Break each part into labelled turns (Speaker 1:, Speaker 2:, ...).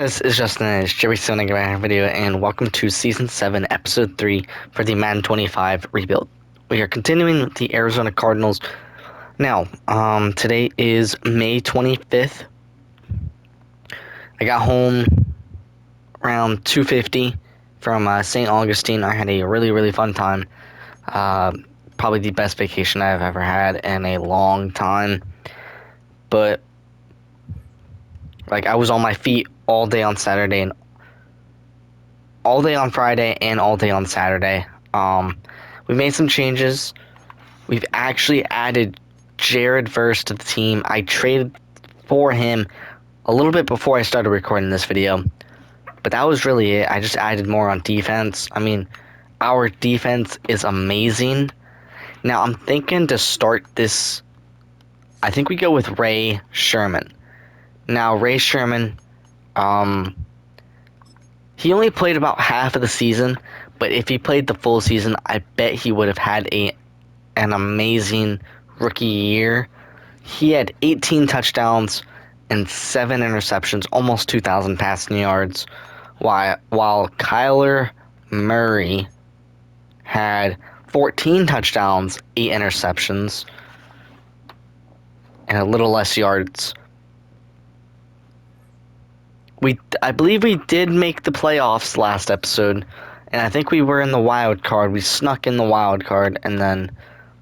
Speaker 1: This is Justin and it's Jerry Sonic video, and welcome to Season 7, Episode 3 for the Madden 25 rebuild. We are continuing with the Arizona Cardinals. Now, today is May 25th. I got home around 2:50 from St. Augustine. I had a really fun time. Probably the best vacation I've ever had in a long time. But, I was on my feet all day on Saturday and all day on Friday and all day on Saturday. We made some changes. We've actually added Jared Verse to the team. I traded for him a little bit before I started recording this video, but that was really it. I just added more on defense. I mean, our defense is amazing. Now, I'm thinking to start this, I think we go with Ray Sherman. Now, Ray Sherman, he only played about half of the season, but if he played the full season, I bet he would have had an amazing rookie year. He had 18 touchdowns and 7 interceptions, almost 2,000 passing yards, while Kyler Murray had 14 touchdowns, 8 interceptions, and a little less yards. I believe we did make the playoffs last episode, and I think we were in the wild card. We snuck in the wild card, and then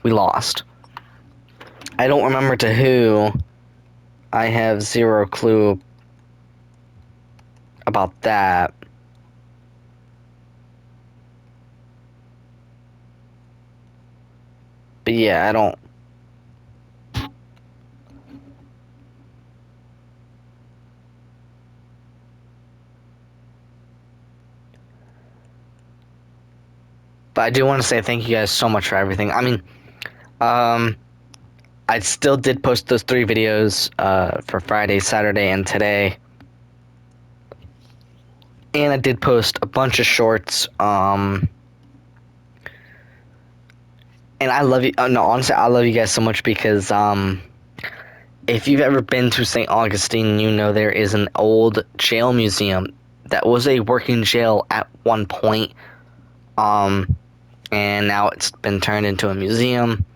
Speaker 1: we lost. I don't remember to who. I have zero clue about that. But yeah, I don't. But I do want to say thank you guys so much for everything. I mean, I still did post those 3 videos for Friday, Saturday, and today. And I did post a bunch of shorts. And I love you. No, honestly, I love you guys so much because if you've ever been to St. Augustine, you know there is an old jail museum that was a working jail at one point. And now it's been turned into a museum.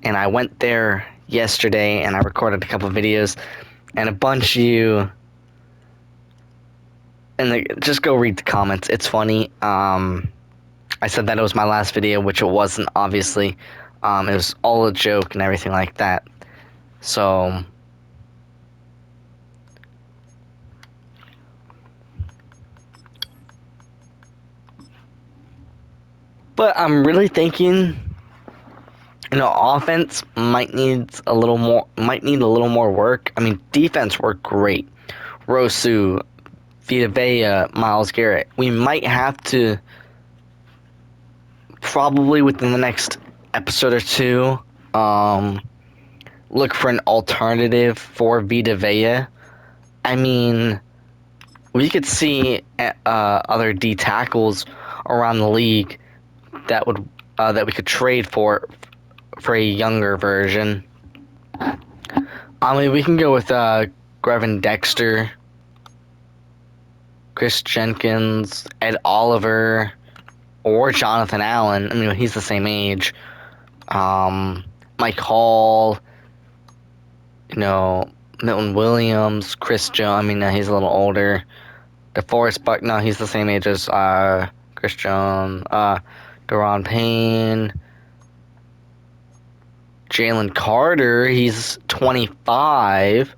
Speaker 1: And I went there yesterday and I recorded a couple videos, and a bunch of you, and just go read the comments. It's funny. I said that it was my last video, which it wasn't, obviously. It was all a joke and everything like that. So, but I'm really thinking, offense might need a little more work. I mean, defense worked great. Rosu, Vita Vea, Myles Garrett. We might have to, probably within the next episode or 2, look for an alternative for Vita Vea. I mean, we could see other D tackles around the league that we could trade for a younger version. I mean, we can go with Grevin Dexter, Chris Jenkins, Ed Oliver, or Jonathan Allen. I mean, he's the same age. Mike Hall, Milton Williams, Chris Jones. I mean, he's a little older. DeForest Buck, no, he's the same age as Chris Jones. Deron Payne. Jalen Carter, he's 25.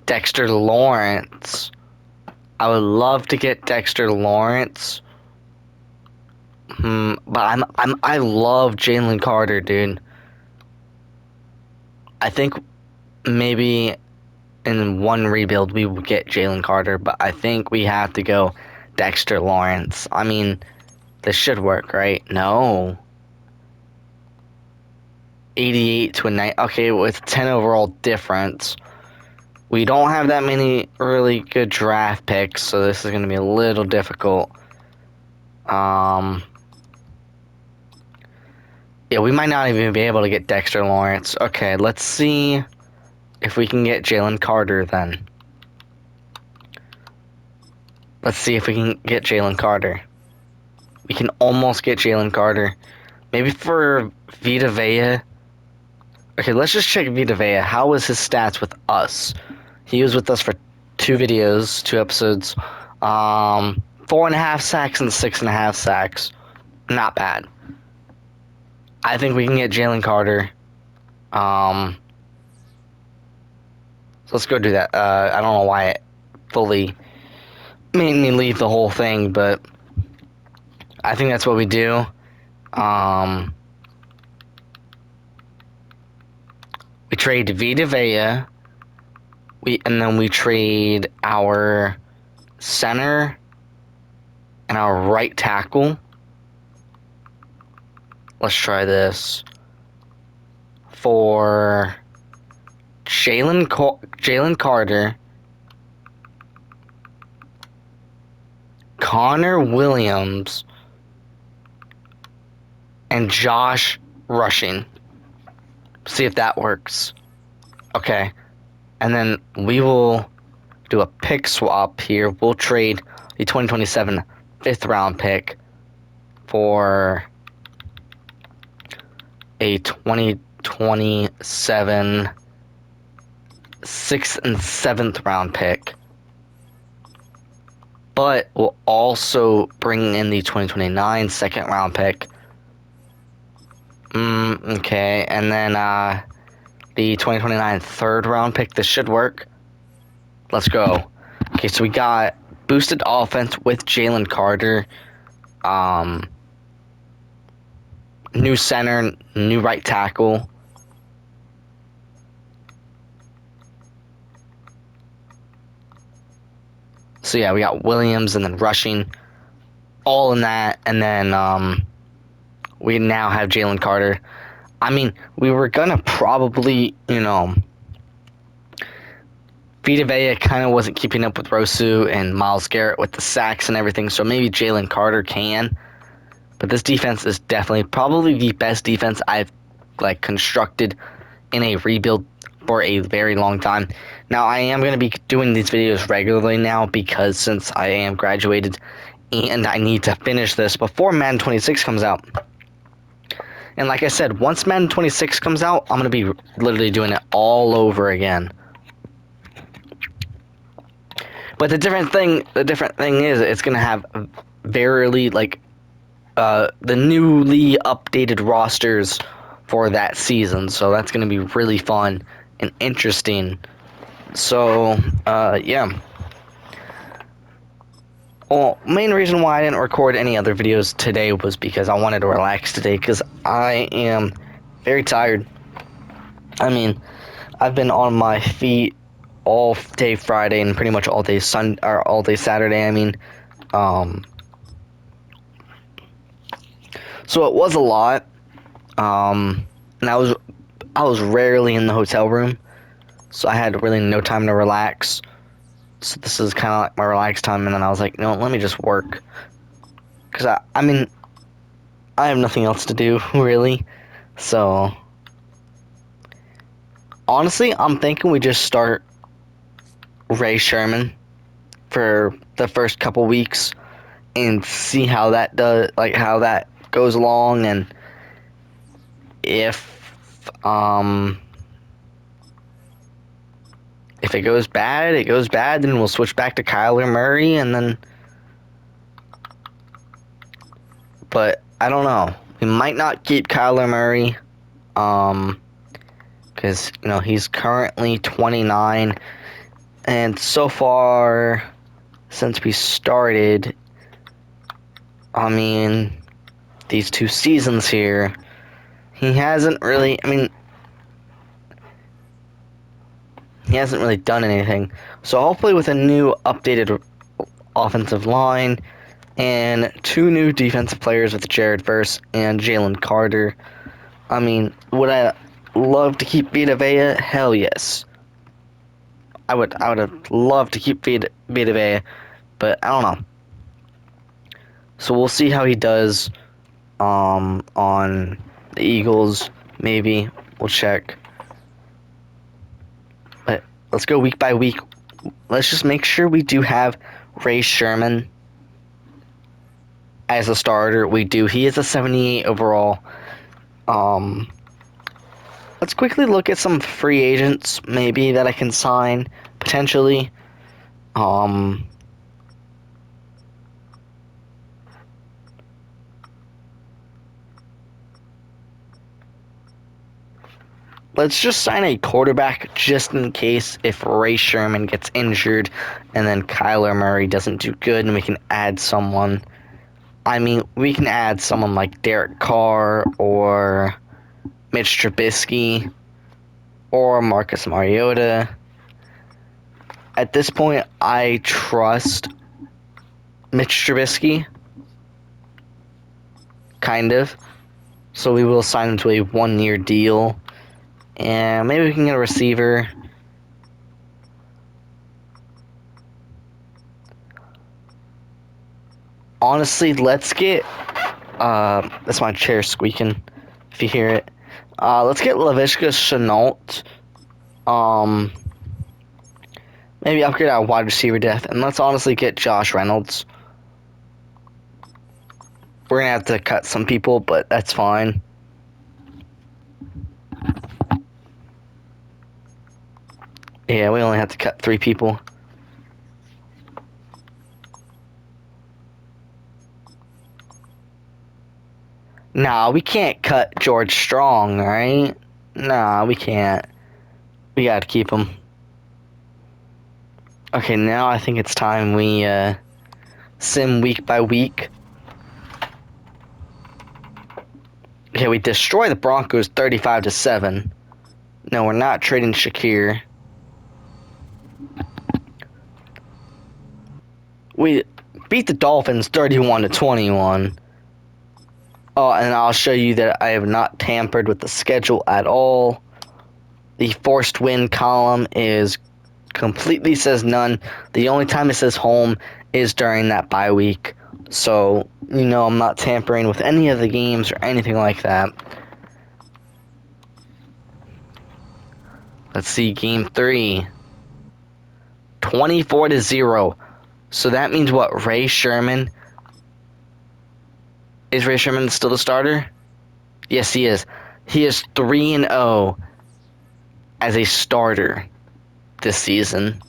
Speaker 1: Dexter Lawrence. I would love to get Dexter Lawrence. But I love Jalen Carter, dude. I think maybe in one rebuild we will get Jalen Carter, but I think we have to go Dexter Lawrence. I mean, this should work, right? No. 88 to a 9. Okay, with 10 overall difference. We don't have that many really good draft picks, so this is going to be a little difficult. Yeah, we might not even be able to get Dexter Lawrence. Okay, let's see if we can get Jalen Carter, then let's see if we can get Jalen Carter. We can almost get Jalen Carter. Maybe for Vita Vea. Okay, let's just check Vita Vea. How was his stats with us? He was with us for 2 episodes. 4.5 sacks and 6.5 sacks. Not bad. I think we can get Jalen Carter. So let's go do that. I don't know why it fully made me leave the whole thing, but I think that's what we do. We trade Vita Vea. And then we trade our center and our right tackle. Let's try this for Jalen Carter, Connor Williams, and Josh Rushing. See if that works. Okay. And then we will do a pick swap here. We'll trade the 2027 5th round pick for a 2027 6th and 7th round pick. But we'll also bring in the 2029 2nd round pick. Okay, and then the 2029 3rd round pick. This should work. Let's go. Okay, so we got boosted offense with Jalen Carter. New center, new right tackle. So yeah, we got Williams and then Rushing. All in that, and then we now have Jalen Carter. I mean, we were gonna probably, Vita Vea kind of wasn't keeping up with Rosu and Myles Garrett with the sacks and everything, so maybe Jalen Carter can. But this defense is definitely probably the best defense I've constructed in a rebuild for a very long time. Now, I am going to be doing these videos regularly now because since I am graduated and I need to finish this before Madden 26 comes out. And like I said, once Madden 26 comes out, I'm going to be literally doing it all over again. But the different thing is it's going to have very the newly updated rosters for that season. So that's going to be really fun and interesting. So, yeah. Well, main reason why I didn't record any other videos today was because I wanted to relax today because I am very tired. I mean, I've been on my feet all day Friday and pretty much all day all day Saturday. I mean, so it was a lot. And I was rarely in the hotel room, so I had really no time to relax. So this is kind of like my relaxed time, and then I was like, let me just work. Because, I mean, I have nothing else to do, really. So, honestly, I'm thinking we just start Ray Sherman for the first couple weeks and see how that does, how that goes along, and if it goes bad, it goes bad, then we'll switch back to Kyler Murray, and then... But, I don't know. We might not keep Kyler Murray, because, he's currently 29, and so far, since we started, I mean, these 2 seasons here, he hasn't really, he hasn't really done anything. So hopefully with a new updated offensive line and 2 new defensive players with Jared Verse and Jalen Carter. I mean, would I love to keep Vita Vea? Hell yes. I would have loved to keep Vita Vea, but I don't know. So we'll see how he does on the Eagles. Maybe we'll check. let's go week by week. Let's just make sure we do have Ray Sherman as a starter. We do. He is a 78 overall. Let's quickly look at some free agents maybe that I can sign potentially. Let's just sign a quarterback just in case if Ray Sherman gets injured and then Kyler Murray doesn't do good, and we can add someone. I mean, we can add someone like Derek Carr or Mitch Trubisky or Marcus Mariota. At this point, I trust Mitch Trubisky, kind of. So we will sign him to a 1-year deal. And maybe we can get a receiver. Honestly, let's get... that's my chair squeaking, if you hear it. Let's get Laviska Shenault. Maybe upgrade our wide receiver depth. And let's honestly get Josh Reynolds. We're going to have to cut some people, but that's fine. Yeah, we only have to cut 3 people. Nah, we can't cut George Strong, right? Nah, we can't. We gotta keep him. Okay, now I think it's time we sim week by week. Okay, we destroy the Broncos 35-7. No, we're not trading Shakir. We beat the Dolphins 31-21. Oh, and I'll show you that I have not tampered with the schedule at all. The forced win column is completely says none. The only time it says home is during that bye week. So, I'm not tampering with any of the games or anything like that. Let's see, game 3. 24-0. So that means what? Ray Sherman? Is Ray Sherman still the starter? Yes, he is. He is 3-0 as a starter this season.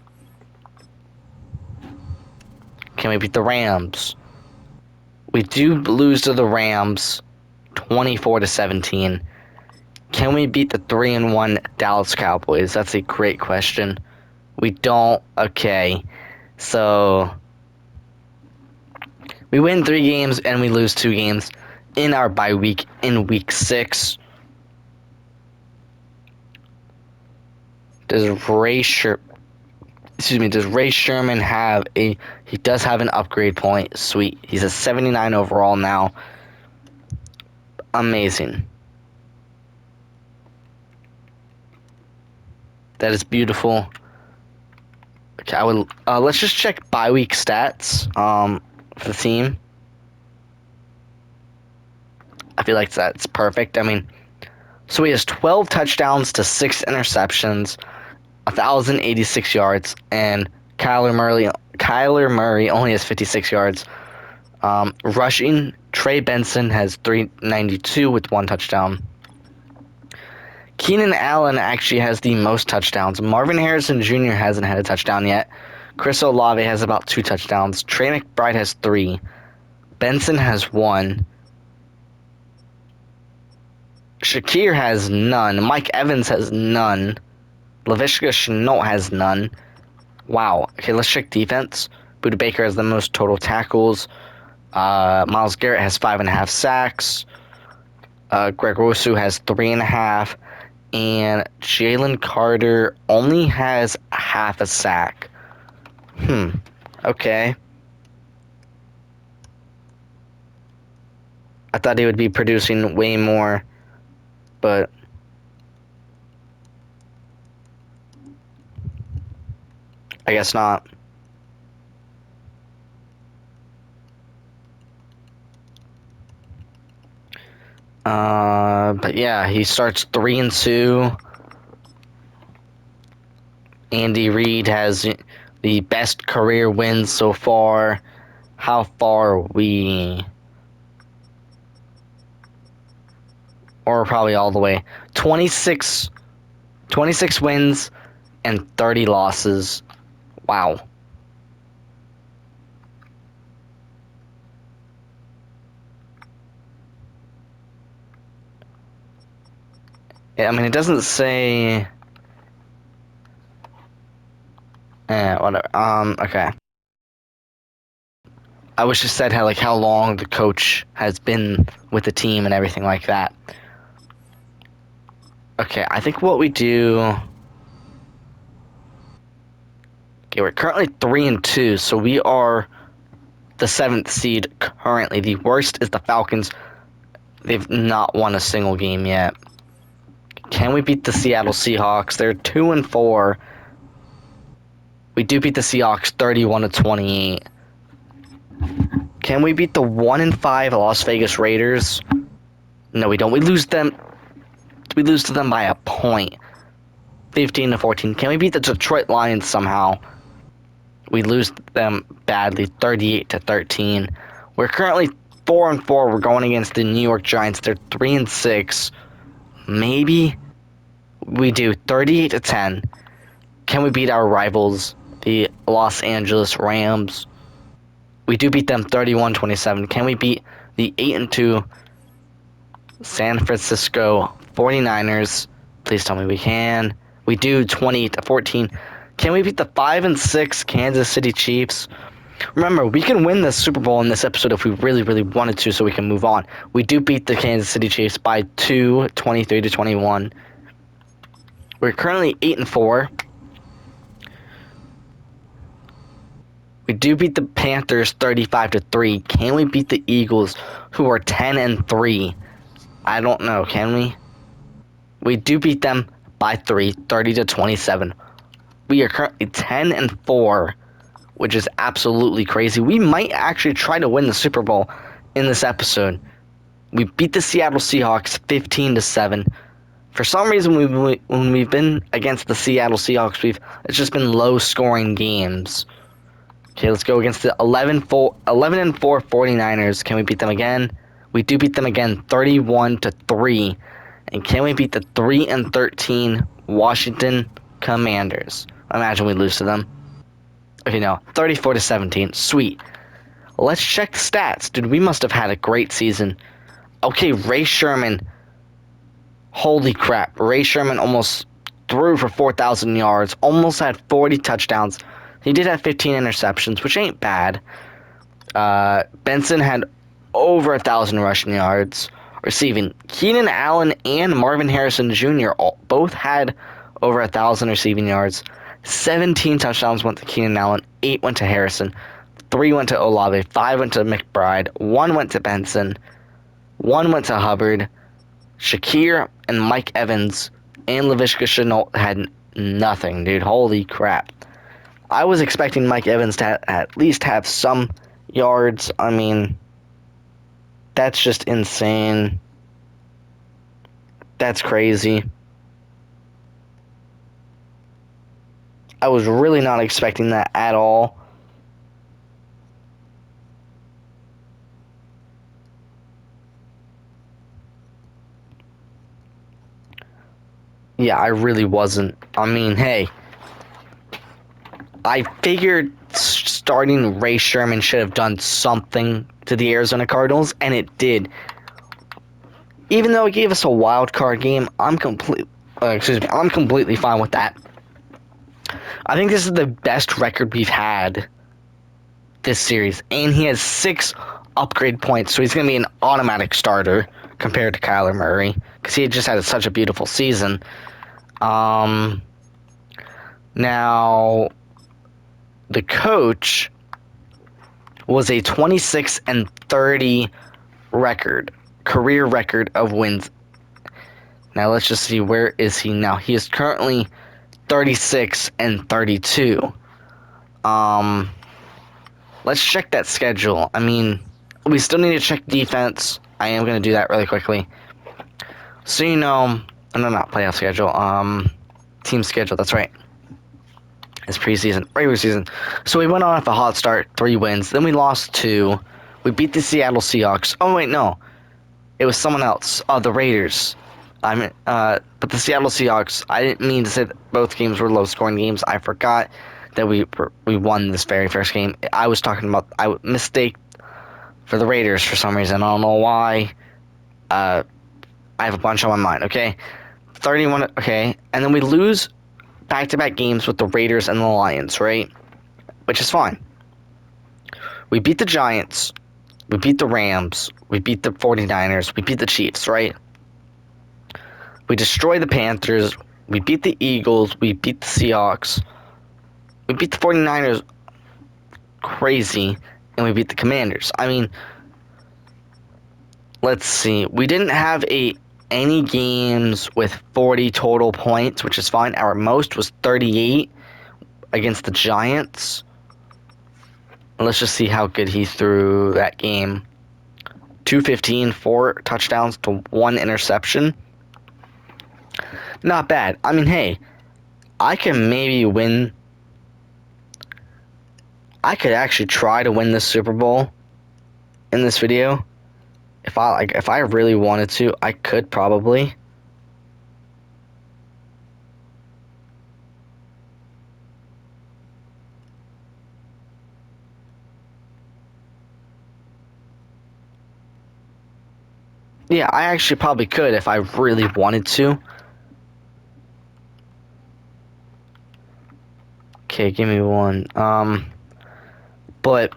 Speaker 1: Can we beat the Rams? We do lose to the Rams 24-17. Can we beat the 3-1 Dallas Cowboys? That's a great question. We don't. Okay. So we win 3 games and we lose 2 games in our bye week in week 6. Does Ray Sherman have he does have an upgrade point. Sweet. He's a 79 overall now. Amazing. That is beautiful. Okay, let's just check bye week stats for the team. I feel like that's perfect. I mean, so he has 12 touchdowns to 6 interceptions, 1,086 yards, and Kyler Murray only has 56 yards. Rushing, Trey Benson has 392 with 1 touchdown. Keenan Allen actually has the most touchdowns. Marvin Harrison Jr. hasn't had a touchdown yet. Chris Olave has about 2 touchdowns. Trey McBride has 3. Benson has 1. Shakir has none. Mike Evans has none. Laviska Shenault has none. Wow. Okay, let's check defense. Budda Baker has the most total tackles. Myles Garrett has 5.5 sacks. Greg Rousseau has 3.5. And Jalen Carter only has half a sack. Okay. I thought he would be producing way more, but I guess not. But yeah, he starts 3-2. Andy Reid has the best career wins so far. How far are we? Or probably all the way. 26 wins and 30 losses. Wow. I mean, it doesn't say. Whatever. Okay. I wish it said how long the coach has been with the team and everything like that. Okay, I think what we do. Okay, we're currently 3-2, so we are the 7th seed currently. The worst is the Falcons. They've not won a single game yet. Can we beat the Seattle Seahawks? They're 2-4. We do beat the Seahawks 31-28. Can we beat the 1-5 Las Vegas Raiders? No, we don't. We lose them. We lose to them by a point, 15-14. Can we beat the Detroit Lions somehow? We lose them badly, 38-13. We're currently 4-4. We're going against the New York Giants. They're 3-6. Maybe we do 38-10. Can we beat our rivals, the Los Angeles Rams? We do beat them 31-27. Can we beat the 8-2 San Francisco 49ers? Please tell me we can. We do 28-14. Can we beat the 5-6 Kansas City Chiefs? Remember, we can win the Super Bowl in this episode if we really, really wanted to, so we can move on. We do beat the Kansas City Chiefs by 2, 23-21. We're currently 8-4. We do beat the Panthers 35-3. Can we beat the Eagles, who are 10-3? I don't know. Can we? We do beat them by 3, 30-27. We are currently 10-4, which is absolutely crazy. We might actually try to win the Super Bowl in this episode. We beat the Seattle Seahawks 15-7. For some reason, when we've been against the Seattle Seahawks, it's just been low-scoring games. Okay, let's go against the 11-4 49ers. Can we beat them again? We do beat them again, 31-3. And can we beat the 3-13 Washington Commanders? Imagine we lose to them. Okay, no, 34-17. Sweet. Let's check the stats. Dude, we must have had a great season. Okay, Ray Sherman. Holy crap. Ray Sherman almost threw for 4,000 yards. Almost had 40 touchdowns. He did have 15 interceptions, which ain't bad. Benson had over 1,000 rushing yards receiving. Keenan Allen and Marvin Harrison Jr. both had over 1,000 receiving yards. 17 touchdowns went to Keenan Allen, 8 went to Harrison, 3 went to Olave, 5 went to McBride, 1 went to Benson, 1 went to Hubbard. Shakir and Mike Evans and Laviska Shenault had nothing, dude. Holy crap. I was expecting Mike Evans to at least have some yards. I mean, that's just insane. That's crazy. I was really not expecting that at all. Yeah, I really wasn't. I mean, hey, I figured starting Ray Sherman should have done something to the Arizona Cardinals, and it did. Even though it gave us a wild card game, I'm completely fine with that. I think this is the best record we've had this series, and he has 6 upgrade points, so he's going to be an automatic starter compared to Kyler Murray, because he just had such a beautiful season. Now, the coach was a 26-30 record, career record of wins. Now let's just see, where is he now? He is currently 36-32. Let's check that schedule. I mean, we still need to check defense. I am going to do that really quickly. So no, not playoff schedule. Team schedule. That's right. It's preseason, regular season. So we went on off a hot start, 3 wins. Then we lost 2. We beat the Seattle Seahawks. Oh wait, no, it was someone else. Oh, the Raiders. But the Seattle Seahawks. I didn't mean to say that both games were low-scoring games. I forgot that we won this very first game. I was talking about mistake for the Raiders for some reason. I don't know why. I have a bunch on my mind. Okay, 31. Okay, and then we lose back-to-back games with the Raiders and the Lions, right? Which is fine. We beat the Giants. We beat the Rams. We beat the 49ers. We beat the Chiefs, right? We destroy the Panthers. We beat the Eagles. We beat the Seahawks. We beat the 49ers. Crazy. And we beat the Commanders. I mean, let's see. We didn't have any games with 40 total points, which is fine. Our most was 38 against the Giants. Let's just see how good he threw that game. 215, 4 touchdowns to 1 interception. Not bad. I mean, hey, I can maybe win. I could actually try to win this Super Bowl in this video. If I really wanted to, I could probably. Yeah, I actually probably could if I really wanted to. Okay, give me one. But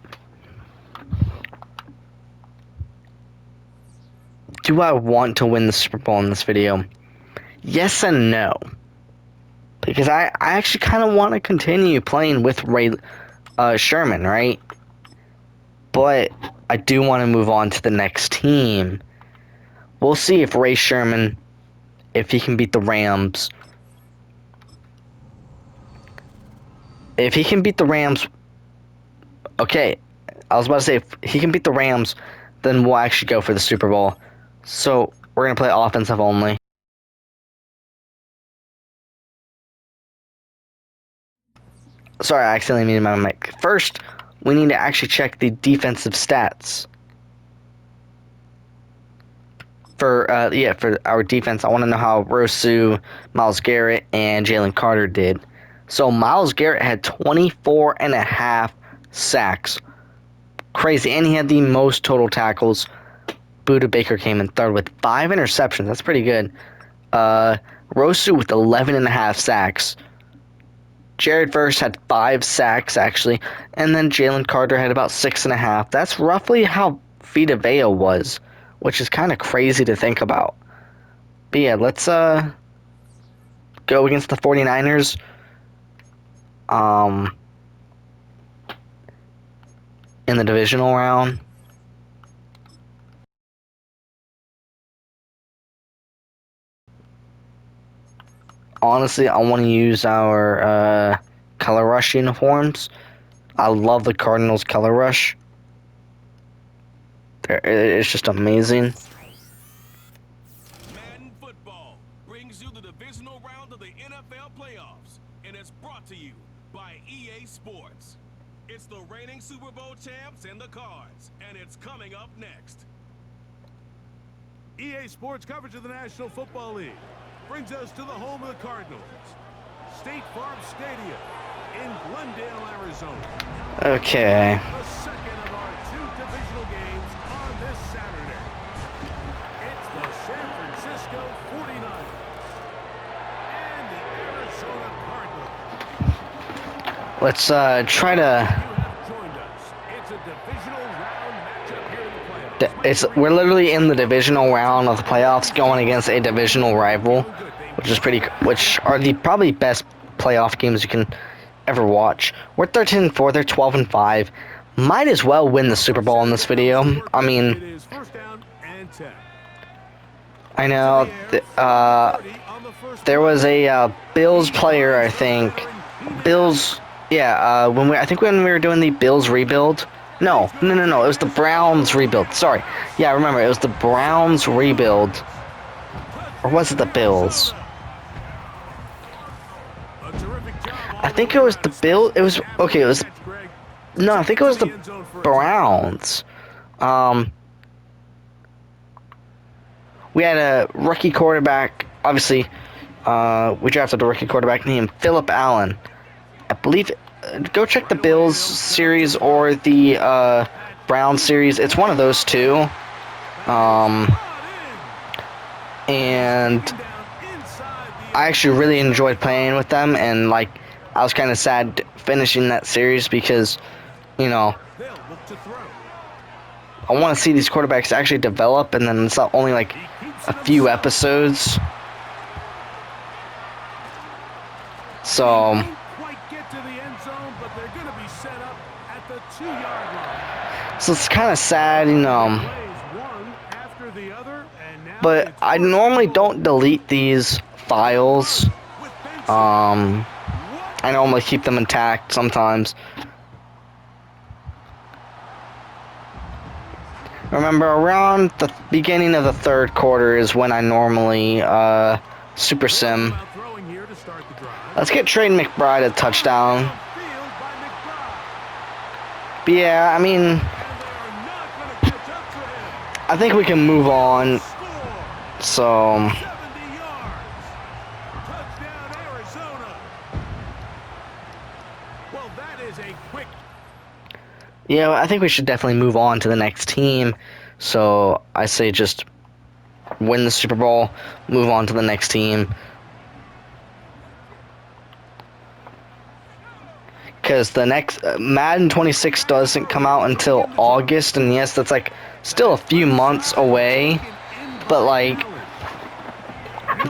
Speaker 1: do I want to win the Super Bowl in this video? Yes and no. Because I actually kind of want to continue playing with Ray Sherman, right? But I do want to move on to the next team. We'll see if Ray Sherman, if he can beat the Rams. If he can beat the Rams, okay. I was about to say, if he can beat the Rams, then we'll actually go for the Super Bowl. So, we're going to play offensive only. Sorry, I accidentally muted my mic. First, we need to actually check the defensive stats. For our defense, I want to know how Rosu, Myles Garrett, and Jalen Carter did. So Myles Garrett had 24.5 sacks. Crazy. And he had the most total tackles. Buda Baker came in third with 5 interceptions. That's pretty good. Rosu with 11.5 sacks. Jared Verse had 5 sacks, actually. And then Jalen Carter had about 6.5. That's roughly how Vita Vea was, which is kind of crazy to think about. But yeah, let's go against the 49ers. In the divisional round. Honestly, I want to use our color rush uniforms. I love the Cardinals color rush. It's just amazing.
Speaker 2: Madden football brings you the divisional round of the NFL playoffs, and it's brought to you by EA Sports. It's the reigning Super Bowl champs and the Cards, and it's coming up next.
Speaker 3: EA Sports coverage of the National Football League brings us to the home of the Cardinals, State Farm Stadium in Glendale, Arizona.
Speaker 1: Okay.
Speaker 3: The second of our 2 divisional games on this Saturday. It's the San Francisco 49ers and the Arizona Cardinals.
Speaker 1: Let's try to.
Speaker 3: You have joined us. It's a divisional round matchup here in the playoffs.
Speaker 1: We're literally in the divisional round of the playoffs, going against a divisional rival, which are the probably best playoff games you can ever watch. We're 13-4. They're 12-5. Might as well win the Super Bowl in this video. I mean, I know there was a Bills player, I think. Bills, yeah. When we were doing the Bills rebuild. No. It was the Browns rebuild. Sorry. Yeah, I remember. It was the Browns rebuild. Or was it the Bills? I think it was the Bill. It was okay. It was no. I think it was the Browns. Um, we had a rookie quarterback. Obviously, we drafted a rookie quarterback named Philip Allen. I believe. Go check the Bills series or the Browns series. It's one of those two. And I actually really enjoyed playing with them, and like I was kind of sad finishing that series because, you know, I want to see these quarterbacks actually develop, and then it's not only like a few episodes. So it's kind of sad, you know. But I normally don't delete these files. I normally keep them intact sometimes. Remember, around the beginning of the third quarter is when I normally super sim. Let's get Trey McBride a touchdown. But yeah, I mean, I think we can move on. So yeah, I think we should definitely move on to the next team. So I say just win the Super Bowl, move on to the next team. Because the next Madden 26 doesn't come out until August, and yes, that's like still a few months away. But like,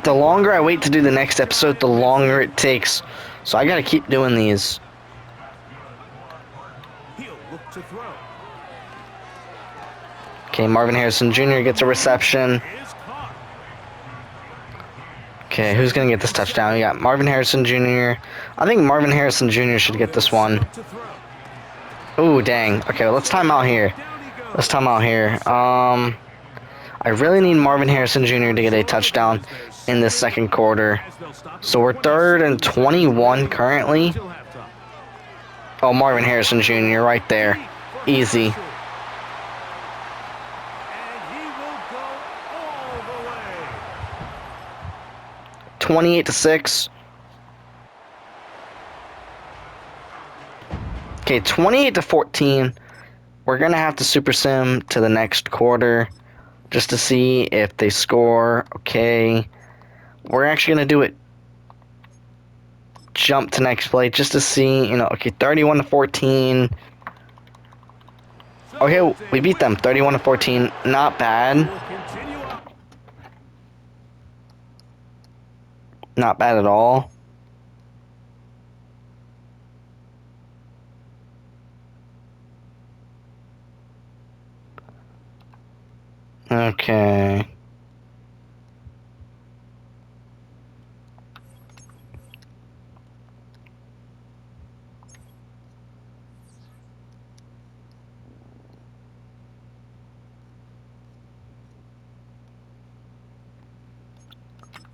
Speaker 1: the longer I wait to do the next episode, the longer it takes. So I gotta keep doing these. Okay, Marvin Harrison Jr. gets a reception. Okay, who's gonna get this touchdown? We got Marvin Harrison Jr. I think Marvin Harrison Jr. should get this one. Ooh, dang. Okay, well, let's time out here. Let's time out here. I really need Marvin Harrison Jr. to get a touchdown in this second quarter. So we're 3rd and 21 currently. Oh, Marvin Harrison Jr. right there. Easy. 28-6. Okay, 28-14. We're gonna have to super sim to the next quarter just to see if they score. Okay, we're actually gonna do it. Jump to next play just to see, you know. Okay, 31-14. Okay, we beat them 31-14. Not bad. Not bad at all. Okay.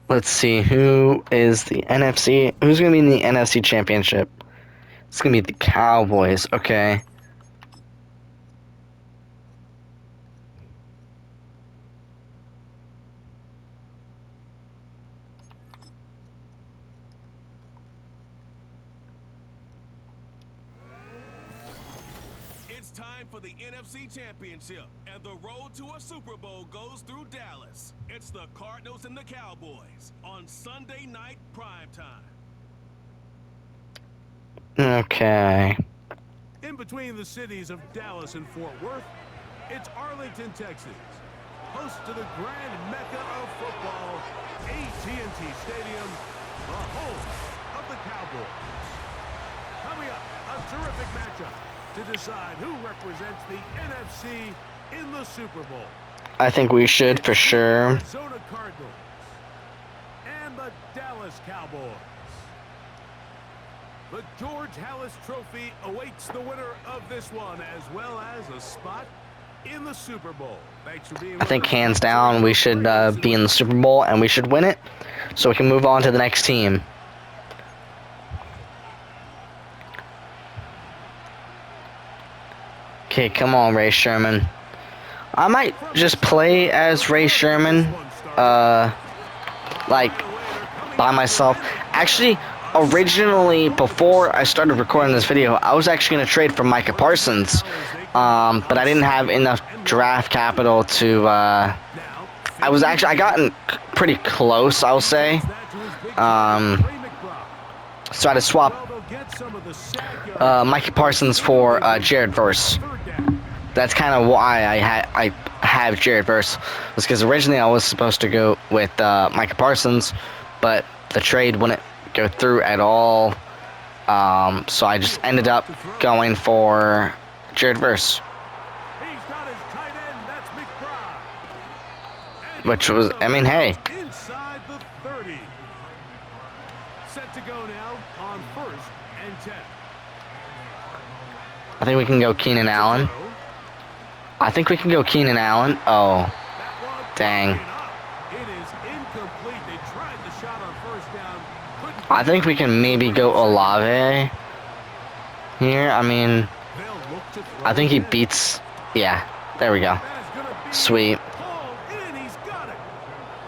Speaker 1: Let's see, who is the NFC? Who's going to be in the NFC Championship? It's going to be the Cowboys. Okay.
Speaker 2: It's time for the NFC Championship, and the road to a Super Bowl goes through Dallas. It's the Cardinals and the Cowboys on Sunday night primetime.
Speaker 1: Okay.
Speaker 3: In between the cities of Dallas and Fort Worth, it's Arlington, Texas, host to the grand mecca of football, AT&T Stadium, the home of the Cowboys. Coming up, a terrific matchup to decide who represents the NFC in the Super Bowl.
Speaker 1: I think we should for sure.
Speaker 3: Arizona Cardinals and the Dallas Cowboys. The George Halas Trophy awaits the winner of this one, as well as a spot in the Super Bowl. Thanks for being
Speaker 1: I think hands down we should be in the Super Bowl, and we should win it so we can move on to the next team. Okay, come on, Ray Sherman. I might just play as Ray Sherman, like, by myself. Actually, originally, before I started recording this video, I was actually going to trade for Micah Parsons, but I didn't have enough draft capital to, I gotten pretty close, I'll say, so I had to swap, Micah Parsons for, Jared Verse. That's kind of why I have Jared Verse, was because originally I was supposed to go with Micah Parsons, but the trade wouldn't go through at all. So I just ended up going for Jared Verse, which was, I mean, hey.
Speaker 3: Inside the 30. Set to go now on 1st and 10.
Speaker 1: I think we can go Keenan Allen. I think we can go Keenan Allen. Oh, dang.
Speaker 3: It is incomplete. They tried the shot on 1st down.
Speaker 1: I think we can maybe go Olave here. I mean, I think he beats. Yeah, there we go. Sweet.
Speaker 3: In, he's got it.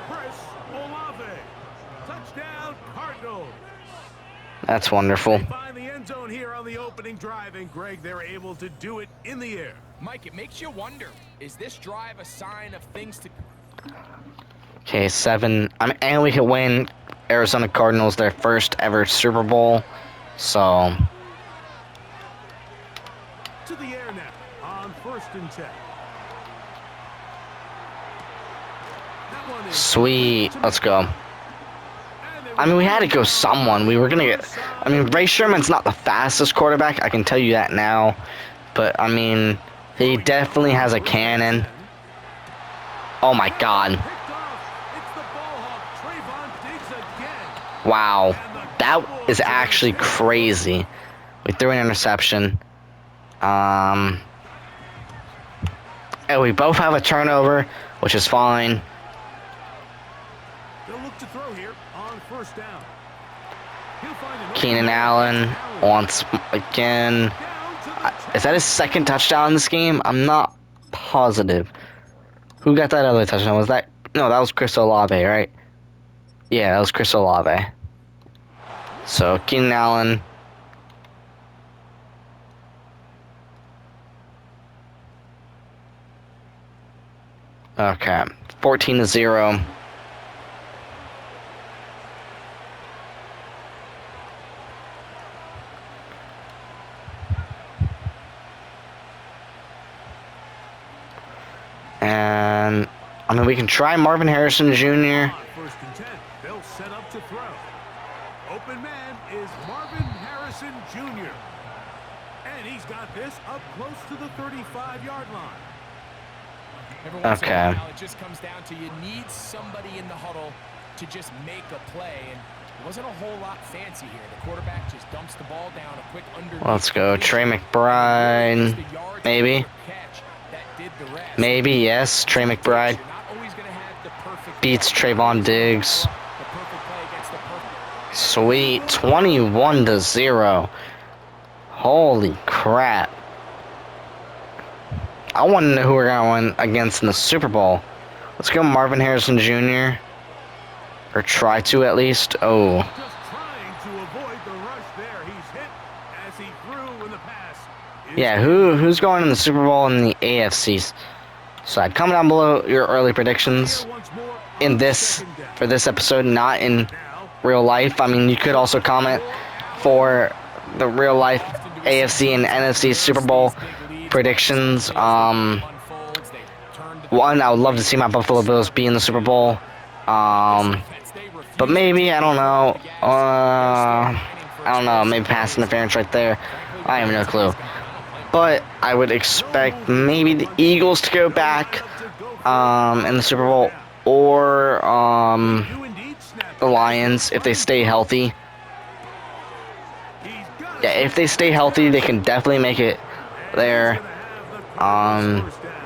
Speaker 3: Chris Olave. Touchdown, Cardinals.
Speaker 1: That's wonderful.
Speaker 3: They find the end zone here on the opening drive, and Greg, they're able to do it in the air.
Speaker 4: Mike, it makes you wonder, is this drive a sign of things to...
Speaker 1: Okay, 7. And we can win Arizona Cardinals their first ever Super Bowl. So,
Speaker 3: To the air now on 1st and 10. That one is
Speaker 1: sweet. Let's go. I mean, we had to go someone. We were going to get... I mean, Ray Sherman's not the fastest quarterback. I can tell you that now. But, I mean, he definitely has a cannon. Oh, my God.
Speaker 3: picked off. It's the ball hawk. Trayvon Diggs again.
Speaker 1: Wow. That is actually crazy. We threw an interception. And we both have a turnover, which is fine.
Speaker 3: They'll look to throw here on 1st down. He'll find an
Speaker 1: Keenan Allen once again. Is that his second touchdown in this game? I'm not positive. Who got that other touchdown? Was that... No, that was Chris Olave, right? Yeah, that was Chris Olave. So, Keenan Allen. Okay. 14-0. And, I mean, we can try Marvin Harrison Jr.
Speaker 3: 1st and 10. They'll set up to throw. Open man is Marvin Harrison Jr. And he's got this up close to the 35-yard line.
Speaker 4: Every once in a
Speaker 1: Okay.
Speaker 4: while, it just comes down to you need somebody in the huddle to just make a play. And it wasn't a whole lot fancy here. The quarterback just dumps the ball down, a quick underneath.
Speaker 1: Let's go. Trey McBride. Maybe. Maybe, yes. Trey McBride beats Trayvon Diggs. Sweet. 21-0. Holy crap. I want to know who we're going to win against in the Super Bowl. Let's go Marvin Harrison Jr. Or try to, at least. Oh.
Speaker 3: Just trying to avoid the rush there. He's hit as he threw in the pass.
Speaker 1: Yeah, who's going in the Super Bowl in the AFC side? Comment down below your early predictions in this, for this episode, not in real life. I mean, you could also comment for the real life AFC and NFC Super Bowl predictions. One, I would love to see my Buffalo Bills be in the Super Bowl. But maybe, I don't know. I don't know, maybe pass interference right there. I have no clue. But I would expect maybe the Eagles to go back in the Super Bowl, or the Lions if they stay healthy. Yeah, if they stay healthy, they can definitely make it there.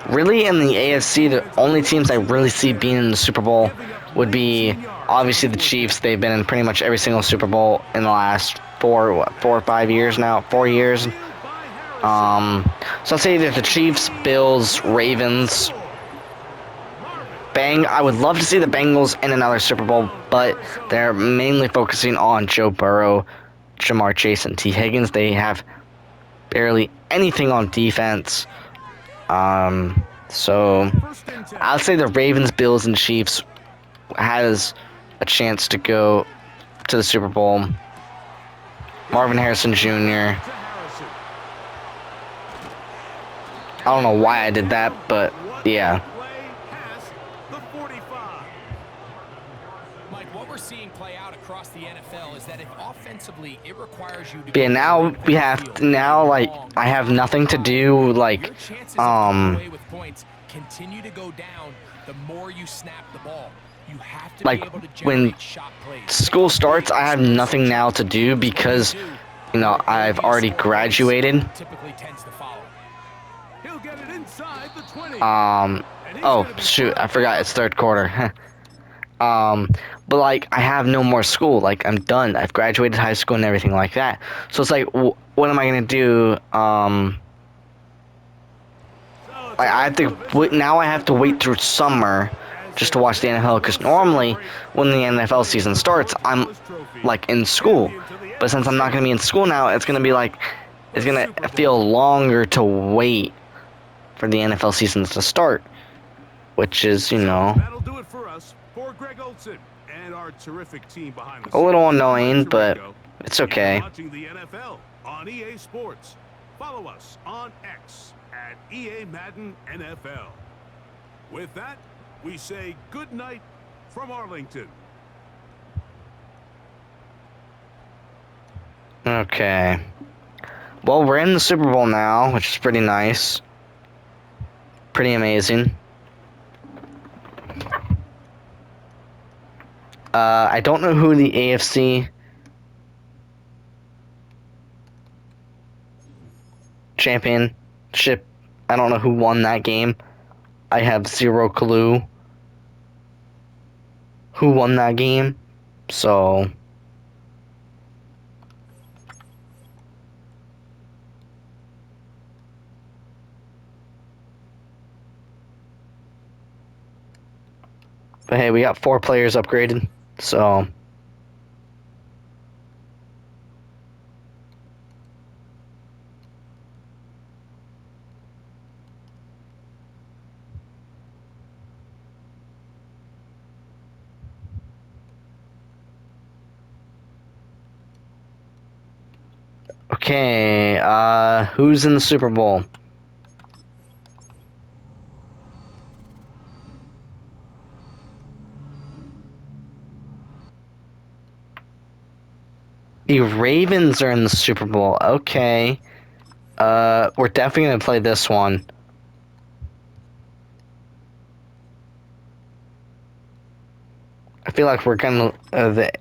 Speaker 1: Really, in the AFC, the only teams I really see being in the Super Bowl would be obviously the Chiefs. They've been in pretty much every single Super Bowl in the last 4 or 5 years now. 4 years. So I'll say that the Chiefs, Bills, Ravens, I would love to see the Bengals in another Super Bowl, but they're mainly focusing on Joe Burrow, Jamar Chase, and T. Higgins. They have barely anything on defense. So I'll say the Ravens, Bills, and Chiefs has a chance to go to the Super Bowl. Marvin Harrison Jr. I don't know why I did that, but yeah.
Speaker 4: Mike, what we're seeing play out across the NFL is that if offensively it requires you to
Speaker 1: Yeah, now we have like I have nothing to do, like
Speaker 4: your chances of coming away with points continue to go down the more you snap the ball. You have to
Speaker 1: like
Speaker 4: be able to
Speaker 1: when
Speaker 4: generate shot plays.
Speaker 1: school starts, I have nothing now to do because I've already graduated.
Speaker 4: Typically tends to follow.
Speaker 3: He'll get it inside the 20.
Speaker 1: Oh shoot, I forgot it's third quarter. But like I have no more school. Like I'm done. I've graduated high school and everything like that. So it's like, what am I gonna do? Like I have to wait. Now I have to wait through summer just to watch the NFL. Because normally when the NFL season starts, I'm like in school. But since I'm not gonna be in school now, it's gonna feel longer to wait for the NFL seasons to start, which is
Speaker 3: That'll do it for us. For Greg Olson and our terrific team behind the
Speaker 1: a little
Speaker 3: scenes.
Speaker 1: annoying, but it's okay.
Speaker 3: You're watching the NFL on EA Sports. Follow us on X at EA Madden NFL. With that, we say good night from Arlington.
Speaker 1: Okay. Well, we're in the Super Bowl now, which is pretty nice. Pretty amazing. I don't know who the AFC championship, I don't know who won that game. I have zero clue who won that game. So but hey, we got 4 players upgraded. So okay, who's in the Super Bowl? The Ravens are in the Super Bowl. Okay. We're definitely gonna play this one. I feel like we're gonna the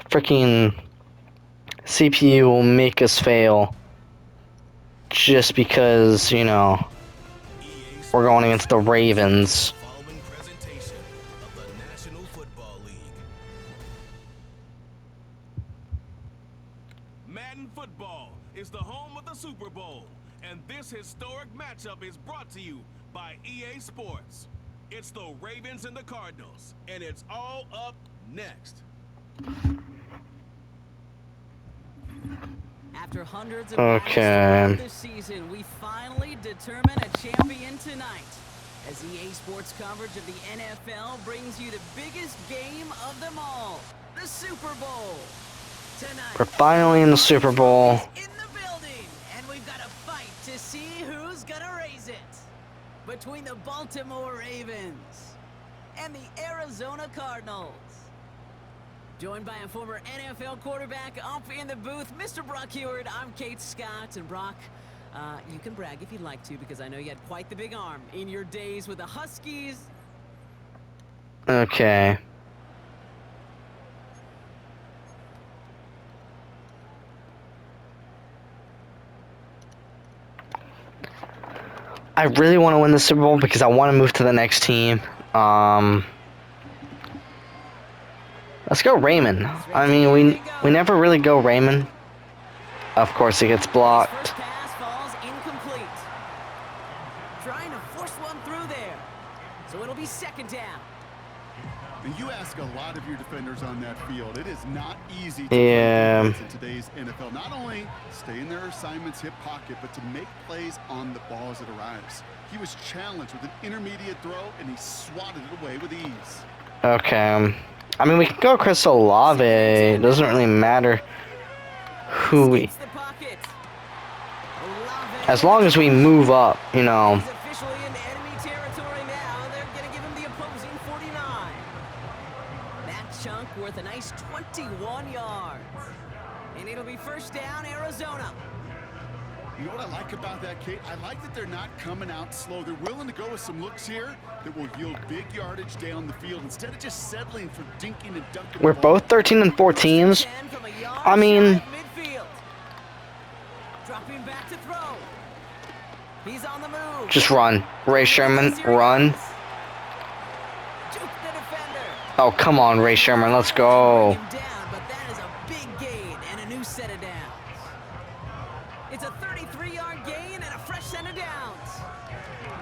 Speaker 1: freaking CPU will make us fail just because we're going against the Ravens.
Speaker 2: Following presentation of the National Football League. Madden Football is the home of the Super Bowl, and this historic matchup is brought to you by EA Sports. It's the Ravens and the Cardinals, and it's all up next.
Speaker 5: After hundreds of
Speaker 1: Okay.
Speaker 5: battles this season, we finally determine a champion tonight. As EA Sports coverage of the NFL brings you the biggest game of them all, the Super Bowl. Tonight,
Speaker 1: We're finally in the Super Bowl.
Speaker 5: in the building, and we've got a fight to see who's gonna raise it. Between the Baltimore Ravens and the Arizona Cardinals. Joined by a former NFL quarterback up in the booth, Mr. Brock Heward. I'm Kate Scott, and Brock, you can brag if you'd like to, because I know you had quite the big arm in your days with the Huskies.
Speaker 1: Okay. I really want to win the Super Bowl because I want to move to the next team. Let's go Raymond. I mean, we never really go Raymond. Of course, it gets blocked.
Speaker 5: First pass falls be second down.
Speaker 6: And you ask a lot of your defenders on that field. It is not easy to
Speaker 1: Yeah.
Speaker 6: play defense in today's NFL. Not only stay in their assignment's hip pocket, but to make plays on the ball as it arrives. He was challenged with an intermediate throw, and he swatted it away with ease.
Speaker 1: Okay. I mean, we can go Chris Olave. It doesn't really matter who we...
Speaker 5: Escapes the pocket. Olave
Speaker 1: As long as we move up, you know.
Speaker 5: He's officially in enemy territory now. They're going to give him the opposing 49. That chunk worth a nice 21 yards. And it'll be first down, Arizona.
Speaker 6: You know what I like about that, Kate? I like that they're not coming out slow. They're willing to go with some looks here that will yield big yardage down the field instead of just settling for dinking and dunking.
Speaker 1: We're both 13 and 4 teams.
Speaker 5: 10 from a yard
Speaker 1: I mean...
Speaker 5: shy of midfield. Dropping back to throw. He's on the move.
Speaker 1: Just run. Ray Sherman, run.
Speaker 5: Juke the defender.
Speaker 1: Oh, come on, Ray Sherman, let's go.
Speaker 5: Bring him down, but that is a big gain and a new set of downs. It's a 33-yard gain and a fresh set of downs.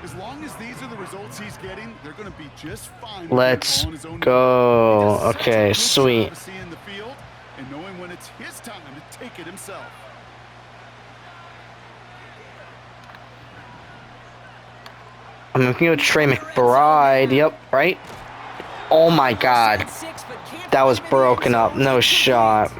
Speaker 6: As long as these are the results he's getting, they're going to be just fine.
Speaker 1: Let's go. Okay, sweet.
Speaker 6: Seeing the field and knowing when it's his time to take it himself.
Speaker 1: I'm gonna go Trey McBride. Yep, right? Oh my god. That was broken up. No shot.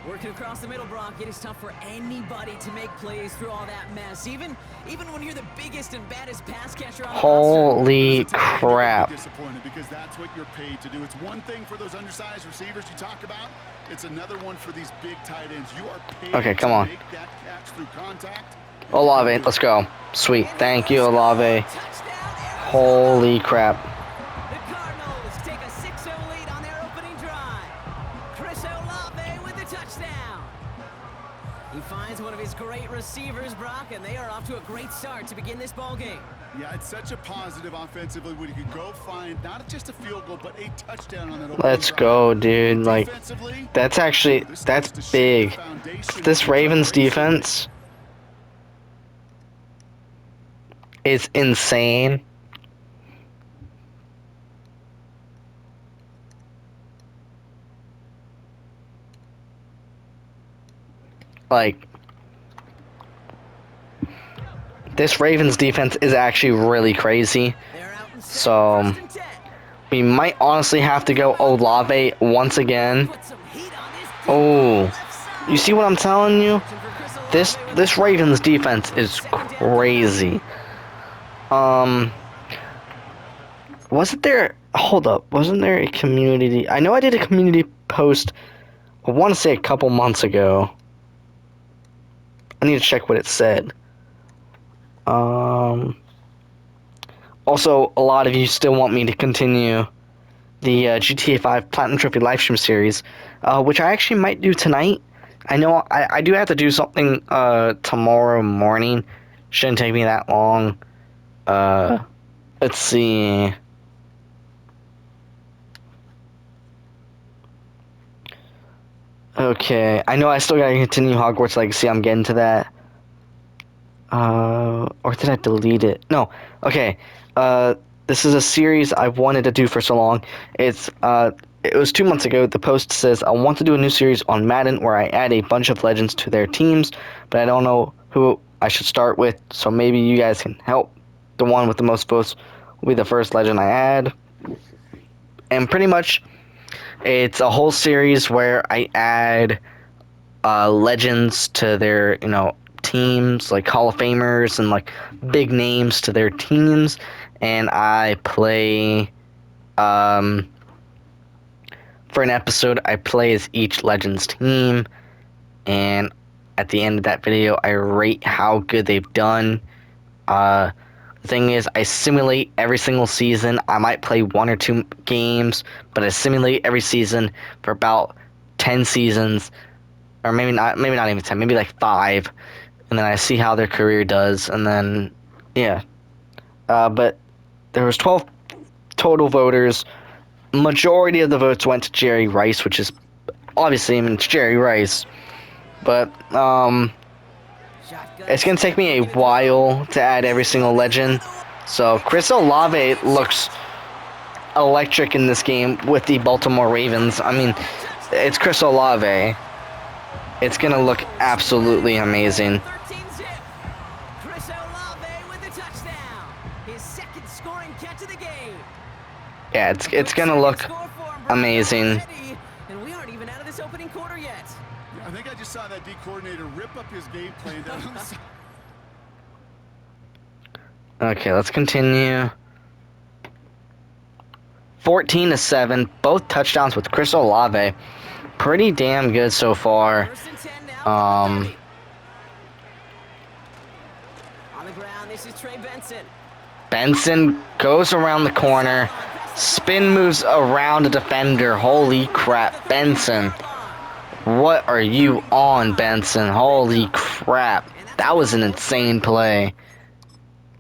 Speaker 5: Working across the middle, Brock, it is tough for anybody to make plays through all that mess. Even when you're the biggest and baddest pass catcher on the
Speaker 1: Holy
Speaker 6: It's a
Speaker 1: crap.
Speaker 6: disappointed because that's what you're paid to do. It's one thing for those undersized receivers you talk about. It's another one for these big tight ends. You are paid
Speaker 1: Okay, come on.
Speaker 6: to make that catch through contact.
Speaker 1: Olave, let's go. Sweet. Thank you, Olave.
Speaker 5: Touchdown, Arizona.
Speaker 1: Holy crap.
Speaker 5: The Cardinals take a 6-0 lead on their opening drive. Chris Olave with the touchdown. He finds one of his great receivers, Brock, and they are off to a great start to begin this ball game.
Speaker 6: Yeah, it's such a positive offensively when you can go find not just a field goal, but a touchdown on that opening
Speaker 1: Let's
Speaker 6: drive.
Speaker 1: go, dude. Like,
Speaker 6: Defensively,
Speaker 1: that's actually,
Speaker 6: this
Speaker 1: that's
Speaker 6: starts to shape
Speaker 1: big.
Speaker 6: the foundation
Speaker 1: This
Speaker 6: of the
Speaker 1: Ravens
Speaker 6: preparation.
Speaker 1: defense is insane. Like, this Ravens defense is actually really crazy.
Speaker 5: They're out in
Speaker 1: So,
Speaker 5: first and 10.
Speaker 1: we might honestly have to go Olave once again.
Speaker 5: Put some heat on this
Speaker 1: Oh,
Speaker 5: left side.
Speaker 1: you see what I'm telling you?
Speaker 5: For Chris Olave
Speaker 1: This
Speaker 5: with
Speaker 1: this Ravens defense is crazy. Wasn't there? Hold up, wasn't there a community? I know I did a community post. I want to say a couple months ago. I need to check what it said. Also, a lot of you still want me to continue the GTA 5 Platinum Trophy livestream series, which I actually might do tonight. I know I do have to do something tomorrow morning. Shouldn't take me that long. Let's see. Okay, I know I still gotta continue Hogwarts Legacy. I'm getting to that. Or did I delete it? No. Okay. This is a series I've wanted to do for so long. It was 2 months ago. The post says, I want to do a new series on Madden where I add a bunch of legends to their teams, but I don't know who I should start with, so maybe you guys can help. The one with the most votes will be the first legend I add. And pretty much, it's a whole series where I add legends to their, teams, like Hall of Famers and like big names to their teams, and I play for an episode I play as each legend's team, and at the end of that video I rate how good they've done. The thing is, I simulate every single season. I might play 1 or 2 games, but I simulate every season for about 10 seasons, or maybe not even 10, maybe like 5. And then I see how their career does, and then, yeah. But there was 12 total voters. Majority of the votes went to Jerry Rice, which is, obviously, it's Jerry Rice. But,
Speaker 5: Shotgun
Speaker 1: it's going to take me a while to add every single legend. So Chris Olave looks electric in this game with the Baltimore Ravens. I mean, it's Chris Olave. It's gonna look absolutely amazing.
Speaker 5: 13 zip. Chris Olave with the touchdown. His second scoring catch of the game.
Speaker 1: Yeah, it's gonna look amazing.
Speaker 5: And we aren't even out of this opening quarter yet.
Speaker 6: Yeah, I think I just saw that D coordinator rip up his game plan down on the side.
Speaker 1: Okay, let's continue. 14-7, both touchdowns with Chris Olave. Pretty damn good so far.
Speaker 5: First and 10 now.
Speaker 1: Um,
Speaker 5: On the ground, this is Trey Benson.
Speaker 1: Benson goes around the corner, spin moves around a defender. Holy crap, Benson. What are you on, Benson? Holy crap. That was an insane play.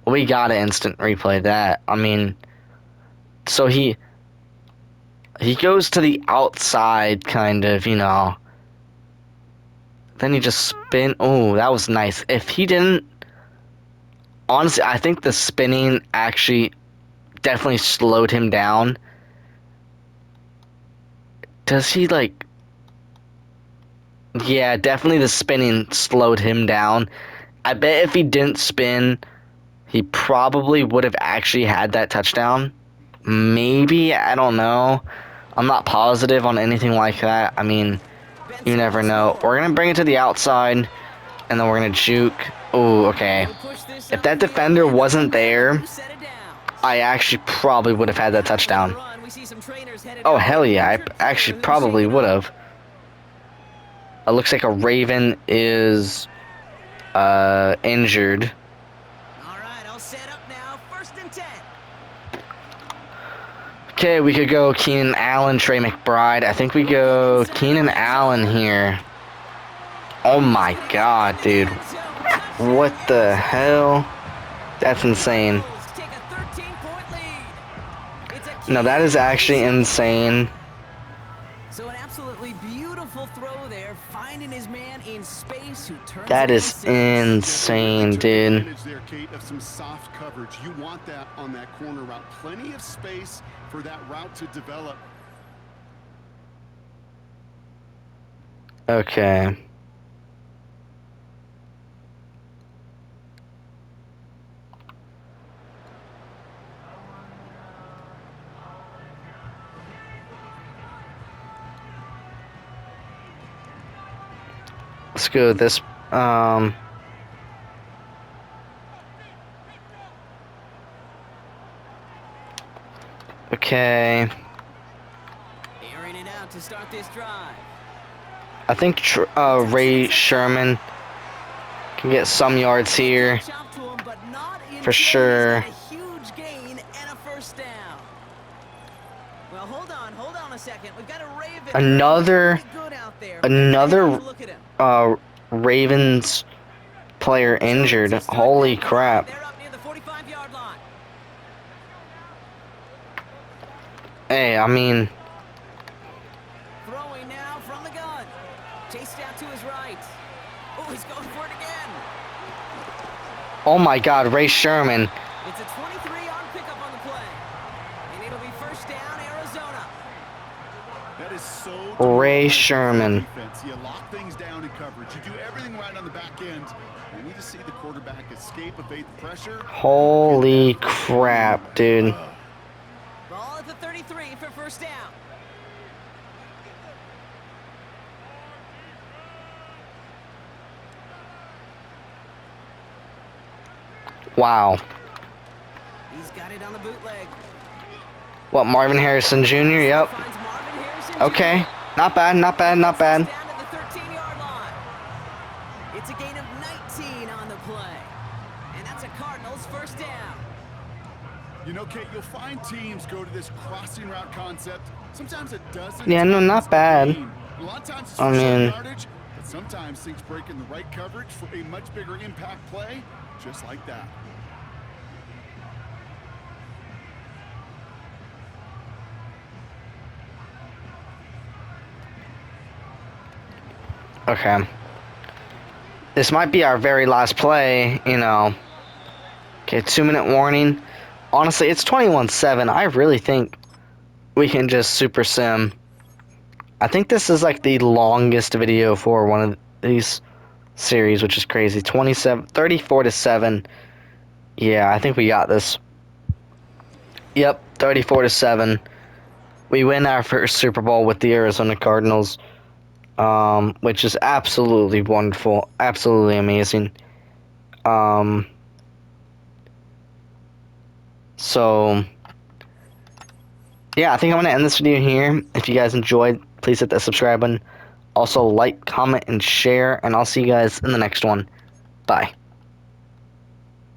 Speaker 1: We gotta instant replay that. I mean, so he goes to the outside, kind of, you know. Then he just spin. Oh, that was nice. If he didn't, honestly, I think the spinning actually definitely slowed him down. Does he, like... Yeah, definitely the spinning slowed him down. I bet if he didn't spin, he probably would have actually had that touchdown. Maybe, I don't know. I'm not positive on anything like that. I mean, you never know. We're going to bring it to the outside, and then we're going to juke. Oh, okay. If that defender wasn't there, I actually probably would have had that touchdown. Oh, hell yeah. I actually probably would have. It looks like a Raven is injured. Okay, we could go Keenan Allen, Trey McBride. I think we go Keenan Allen here. Oh my god, dude. What the hell? That's insane. No, that is actually insane.
Speaker 5: So an absolutely beautiful throw there, finding his man in space who turns.
Speaker 1: That is insane, dude.
Speaker 6: There, Kate, of some soft coverage. You want that on that corner route. Plenty of space for that route to develop.
Speaker 1: Okay. Let's go with this. Okay.
Speaker 5: Airing it out to start this drive.
Speaker 1: I think Ray Sherman can get some yards here. For sure.
Speaker 5: A huge gain and a first down. Well, hold on a second. We've got a Raven.
Speaker 1: Another Ravens player injured. Holy crap.
Speaker 5: They're up near the 45-yard line.
Speaker 1: Hey, I mean,
Speaker 5: Throwing now from the gun. Chased out to his right. Oh, he's going for it again.
Speaker 1: oh my god, Ray Sherman.
Speaker 5: It's a 23-yard pickup on the play. And it'll be first down, Arizona.
Speaker 6: That is so
Speaker 1: Ray Sherman.
Speaker 6: defense. You lock things down in coverage. You do everything right on the back end. You need to see the quarterback escape, evade the pressure.
Speaker 1: Holy crap, dude.
Speaker 5: Ball at the 33 for first down.
Speaker 1: Wow.
Speaker 5: He's got it on the bootleg.
Speaker 1: What, Marvin Harrison Jr.? Yep.
Speaker 5: Finds Marvin Harrison
Speaker 1: Okay. Not bad, not bad, not bad.
Speaker 5: Down to the 13-yard line. It's a gain of 19 on the play. And that's a Cardinals first down.
Speaker 6: You know, Kate, you'll find teams go to this crossing route concept. Sometimes it doesn't.
Speaker 1: Yeah, no, not bad.
Speaker 6: A lot of times it's
Speaker 1: I
Speaker 6: for short
Speaker 1: mean-
Speaker 6: yardage, but sometimes things break in the right coverage for a much bigger impact play, just like that.
Speaker 1: Okay. This might be our very last play, you know. Okay, 2-minute warning. Honestly, it's 21-7. I really think we can just super sim. I think this is like the longest video for one of these series, which is crazy. 34-7. Yeah, I think we got this. Yep, 34-7. We win our first Super Bowl with the Arizona Cardinals, which is absolutely wonderful, absolutely amazing. So yeah, I think I'm gonna end this video here. If you guys enjoyed, please hit that subscribe button. Also, like, comment, and share, and I'll see you guys in the next one. Bye.